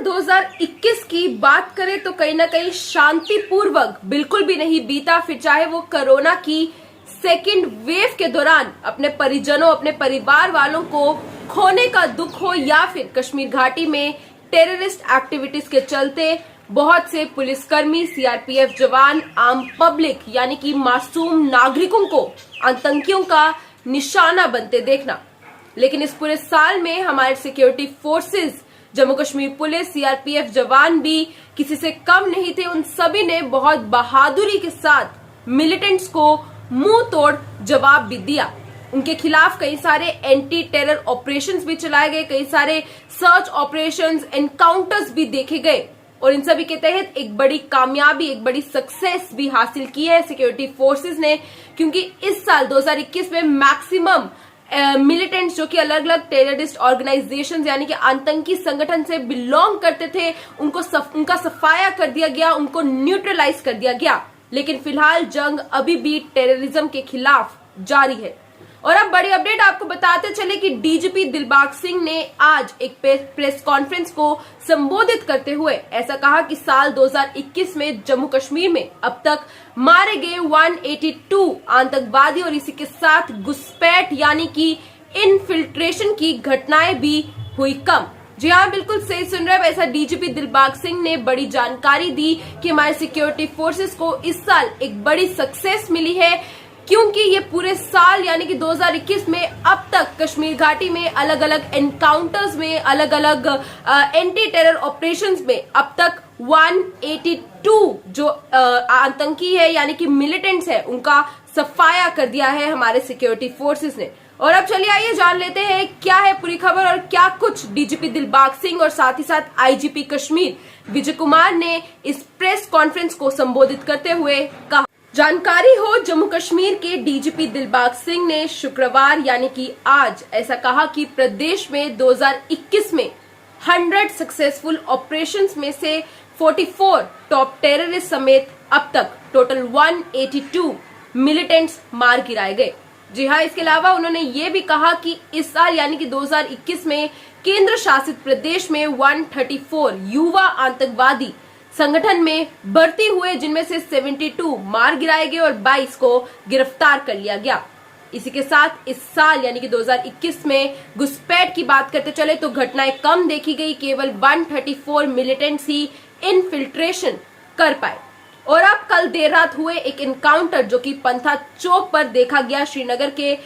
2021 की बात करें तो कहीं ना कहीं शांतिपूर्वक बिल्कुल भी नहीं बीता, फिर चाहे वो कोरोना की सेकेंड वेव के दौरान अपने परिजनों, अपने परिवार वालों को खोने का दुख हो या फिर कश्मीर घाटी में टेररिस्ट एक्टिविटीज के चलते बहुत से पुलिसकर्मी, सीआरपीएफ जवान, आम पब्लिक यानी कि मासूम नागरिकों को आतंकियों का निशाना बनते देखना। लेकिन इस पूरे साल में हमारे security forces, Jammu Kashmir police, CRPF जवान भी किसी से कम नहीं थे। उन सभी ने बहुत बहादुरी के साथ मिलिटेंट्स को मुंह तोड़ जवाब भी दिया। उनके खिलाफ कई सारे एंटी टेरर ऑपरेशंस भी चलाए गए, कई सारे सर्च ऑपरेशंस, एनकाउंटर्स भी देखे गए और इन सभी के तहत एक बड़ी कामयाबी, एक बड़ी सक्सेस भी हासिल की है सिक्योरिटी फोर्सेस ने, क्योंकि इस साल 2021 में मैक्सिमम मिलिटेंट्स जो कि अलग अलग टेररिस्ट ऑर्गेनाइजेशंस यानी कि आतंकी संगठन से बिलोंग करते थे, उनका सफाया कर दिया गया, उनको न्यूट्रलाइज कर दिया गया। लेकिन फिलहाल जंग अभी भी टेररिज्म के खिलाफ जारी है। और अब बड़ी अपडेट आपको बताते चले कि डीजीपी दिलबाग सिंह ने आज एक प्रेस कॉन्फ्रेंस को संबोधित करते हुए ऐसा कहा कि साल 2021 में जम्मू कश्मीर में अब तक मारे गए 182 आतंकवादी और इसी के साथ घुसपैठ यानी कि इनफिल्ट्रेशन की घटनाएं भी हुई कम। जी हाँ, बिल्कुल सही सुन रहे हैं। ऐसा डीजीपी दिलबाग सिंह ने बड़ी जानकारी दी कि हमारे सिक्योरिटी फोर्सेस को इस साल एक बड़ी सक्सेस मिली है, क्योंकि ये पूरे साल यानी कि 2021 में अब तक कश्मीर घाटी में अलग अलग एनकाउंटर्स में, अलग अलग एंटी टेरर ऑपरेशंस में अब तक 182 जो आतंकी है यानी कि मिलिटेंट्स है उनका सफाया कर दिया है हमारे सिक्योरिटी फोर्सेस ने। और अब चलिए आइए जान लेते हैं क्या है पूरी खबर और क्या कुछ डीजीपी दिलबाग सिंह और साथ ही साथ आईजीपी कश्मीर विजय कुमार ने इस प्रेस कॉन्फ्रेंस को संबोधित करते हुए कहा। जानकारी हो, जम्मू कश्मीर के डीजीपी दिलबाग सिंह ने शुक्रवार यानी कि आज ऐसा कहा कि प्रदेश में 2021 में 100 सक्सेसफुल ऑपरेशंस में से 44 टॉप टेररिस्ट समेत अब तक टोटल 182 मिलिटेंट्स मार गिराए गए। जी हाँ, इसके अलावा उन्होंने ये भी कहा कि इस साल यानी कि 2021 में केंद्र शासित प्रदेश में 134 युवा आतंकवादी संगठन में भर्ती हुए, जिनमें से 72 मार गिराए गए और 22 को गिरफ्तार कर लिया गया। इसी के साथ इस साल यानी कि 2021 में घुसपैठ की बात करते चले तो घटनाएं कम देखी गई, केवल 134 मिलिटेंट्स ही इनफिल्ट्रेशन कर पाए। और अब कल देर रात हुए एक एनकाउंटर जो कि पंथा चौक पर देखा गया श्रीनगर के।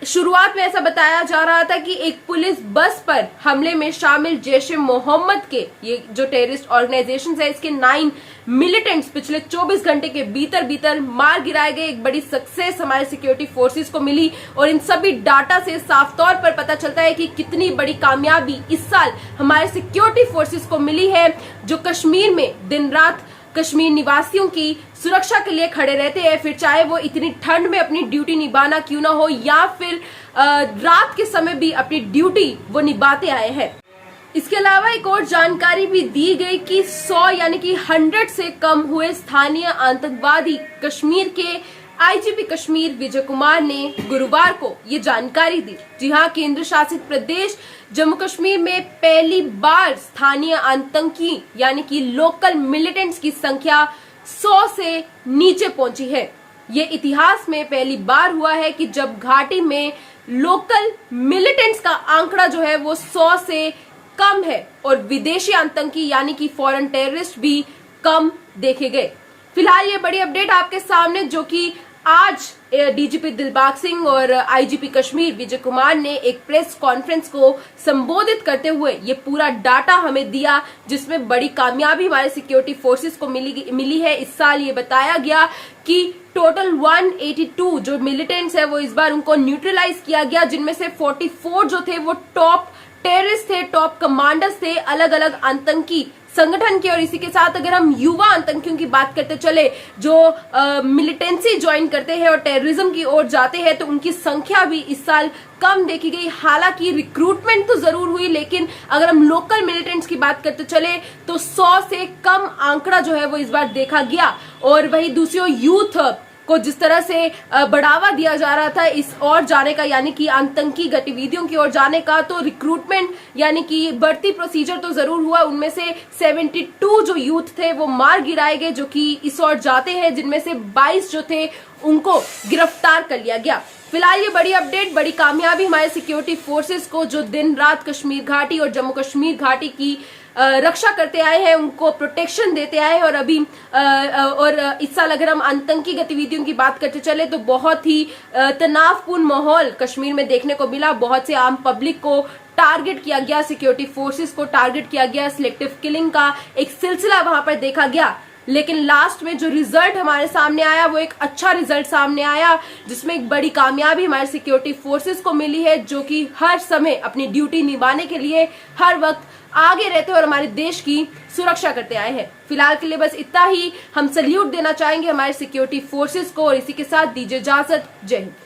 शुरुआत में ऐसा बताया जा रहा था कि एक पुलिस बस पर हमले में शामिल जैश ए मोहम्मद के ये जो टेररिस्ट ऑर्गेनाइजेशन है इसके 9 मिलिटेंट्स पिछले 24 घंटे के भीतर मार गिराए गए। एक बड़ी सक्सेस हमारे सिक्योरिटी फोर्सेस को मिली और इन सभी डाटा से साफ तौर पर पता चलता है कि कितनी बड़ी कामयाबी इस साल हमारे सिक्योरिटी फोर्सेस को मिली है, जो कश्मीर में दिन रात कश्मीर निवासियों की सुरक्षा के लिए खड़े रहते हैं, फिर चाहे वो इतनी ठंड में अपनी ड्यूटी निभाना क्यों ना हो या फिर रात के समय भी अपनी ड्यूटी वो निभाते आए हैं। इसके अलावा एक और जानकारी भी दी गई कि 100 यानी कि 100 से कम हुए स्थानीय आतंकवादी कश्मीर के आईजीपी कश्मीर विजय कुमार ने गुरुवार को ये जानकारी दी। जी हाँ, केंद्र शासित प्रदेश जम्मू कश्मीर में पहली बार स्थानीय आतंकी यानी कि लोकल मिलिटेंट्स की संख्या 100 से नीचे पहुंची है। ये इतिहास में पहली बार हुआ है कि जब घाटी में लोकल मिलिटेंट्स का आंकड़ा जो है वो 100 से कम है और विदेशी आतंकी यानी कि फॉरेन टेररिस्ट भी कम देखे गए। फिलहाल ये बड़ी अपडेट आपके सामने जो कि आज डीजीपी दिलबाग सिंह और आईजीपी कश्मीर विजय कुमार ने एक प्रेस कॉन्फ्रेंस को संबोधित करते हुए ये पूरा डाटा हमें दिया, जिसमें बड़ी कामयाबी हमारे सिक्योरिटी फोर्सेस को मिली है। इस साल ये बताया गया कि टोटल 182 जो मिलिटेंट्स है वो इस बार उनको न्यूट्रलाइज किया गया, जिनमें से 44 जो थे वो टॉप टेररिस्ट थे, टॉप कमांडर्स थे अलग अलग आतंकी संगठन के। और इसी के साथ अगर हम युवा आतंकियों की बात करते चले जो मिलिटेंसी ज्वाइन करते हैं और टेररिज्म की ओर जाते हैं, तो उनकी संख्या भी इस साल कम देखी गई। हालांकि रिक्रूटमेंट तो जरूर हुई, लेकिन अगर हम लोकल मिलिटेंट्स की बात करते चले तो 100 से कम आंकड़ा जो है वो इस बार देखा गया। और वही दूसरी यूथ को जिस तरह से बढ़ावा दिया जा रहा था इस ओर जाने का, यानी कि आतंकी गतिविधियों की ओर जाने का, तो रिक्रूटमेंट यानी कि भर्ती प्रोसीजर तो जरूर हुआ। उनमें से 72 जो यूथ थे वो मार गिराए गए जो कि इस ओर जाते हैं, जिनमें से 22 जो थे उनको गिरफ्तार कर लिया गया। फिलहाल ये बड़ी अपडेट, बड़ी कामयाबी हमारे सिक्योरिटी फोर्सेस को, जो दिन रात कश्मीर घाटी और जम्मू कश्मीर घाटी की रक्षा करते आए हैं, उनको प्रोटेक्शन देते आए हैं। और अभी इस साल अगर हम आतंकी गतिविधियों की बात करते चले तो बहुत ही तनावपूर्ण माहौल कश्मीर में देखने को मिला। बहुत से आम पब्लिक को टारगेट किया गया, सिक्योरिटी फोर्सेस को टारगेट किया गया, सिलेक्टिव किलिंग का एक सिलसिला वहां पर देखा गया। लेकिन लास्ट में जो रिजल्ट हमारे सामने आया वो एक अच्छा रिजल्ट सामने आया, जिसमें एक बड़ी कामयाबी हमारे सिक्योरिटी फोर्सेस को मिली है, जो कि हर समय अपनी ड्यूटी निभाने के लिए हर वक्त आगे रहते हैं और हमारे देश की सुरक्षा करते आए हैं। फिलहाल के लिए बस इतना ही। हम सल्यूट देना चाहेंगे हमारे सिक्योरिटी फोर्सेस को और इसी के साथ दीजिए इजाजत। जय हिंद।